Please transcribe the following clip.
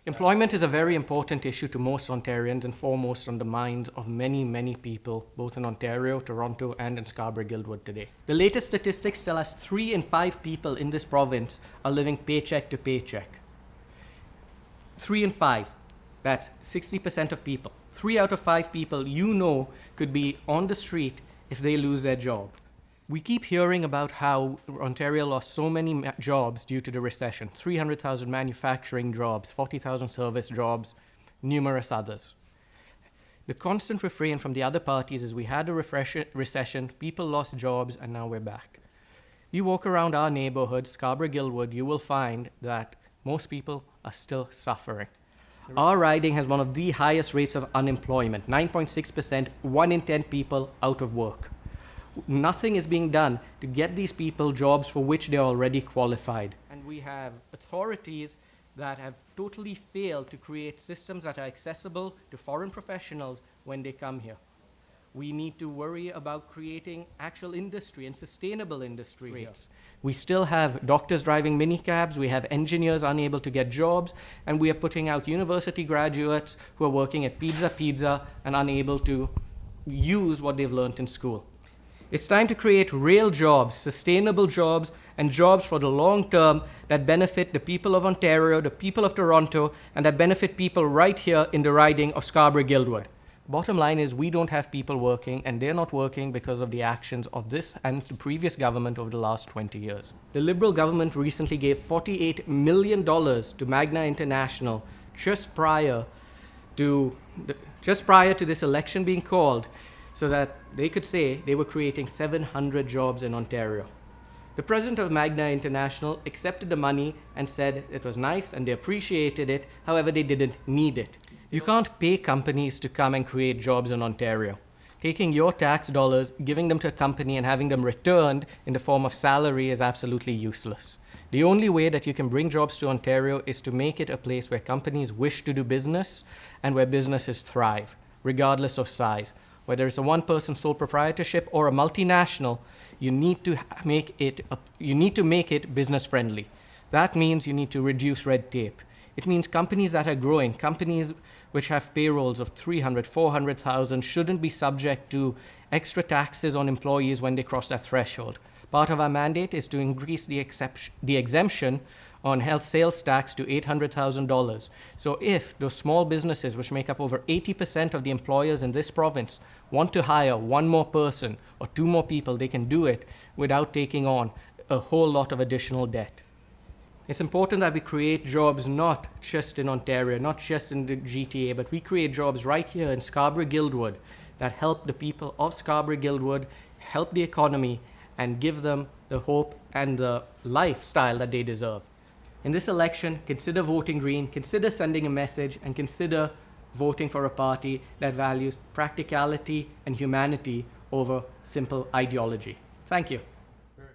Employment is a very important issue to most Ontarians and foremost on the minds of many, many people, both in Ontario, Toronto, and in Scarborough-Guildwood today. The latest statistics tell us 3 in 5 people in this province are living paycheck to paycheck. 3 in 5. That's 60% of people. 3 out of 5 people could be on the street if they lose their job. We keep hearing about how Ontario lost so many jobs due to the recession. 300,000 manufacturing jobs, 40,000 service jobs, numerous others. The constant refrain from the other parties is we had a recession, people lost jobs, and now we're back. You walk around our neighborhood, Scarborough-Guildwood, you will find that most people are still suffering. Our riding has one of the highest rates of unemployment, 9.6%, 1 in 10 people out of work. Nothing is being done to get these people jobs for which they're already qualified. And we have authorities that have totally failed to create systems that are accessible to foreign professionals when they come here. We need to worry about creating actual industry and sustainable industry here. We still have doctors driving minicabs, we have engineers unable to get jobs, and we are putting out university graduates who are working at Pizza and unable to use what they've learned in school. It's time to create real jobs, sustainable jobs, and jobs for the long term that benefit the people of Ontario, the people of Toronto, and that benefit people right here in the riding of Scarborough-Guildwood. Bottom line is we don't have people working, and they're not working because of the actions of this and the previous government over the last 20 years. The Liberal government recently gave $48 million to Magna International just prior to this election being called, so that they could say they were creating 700 jobs in Ontario. The president of Magna International accepted the money and said it was nice and they appreciated it, however they didn't need it. You can't pay companies to come and create jobs in Ontario. Taking your tax dollars, giving them to a company and having them returned in the form of salary is absolutely useless. The only way that you can bring jobs to Ontario is to make it a place where companies wish to do business and where businesses thrive, regardless of size. Whether it's a one-person sole proprietorship or a multinational, you need to make it business-friendly. That means you need to reduce red tape. It means companies that are growing, companies which have payrolls of 300, 400,000 shouldn't be subject to extra taxes on employees when they cross that threshold. Part of our mandate is to increase the exemption on health sales tax to $800,000. So if those small businesses, which make up over 80% of the employers in this province, want to hire 1 more person or 2 more people, they can do it without taking on a whole lot of additional debt. It's important that we create jobs not just in Ontario, not just in the GTA, but we create jobs right here in Scarborough-Guildwood that help the people of Scarborough-Guildwood, help the economy, and give them the hope and the lifestyle that they deserve. In this election, consider voting Green, consider sending a message, and consider voting for a party that values practicality and humanity over simple ideology. Thank you.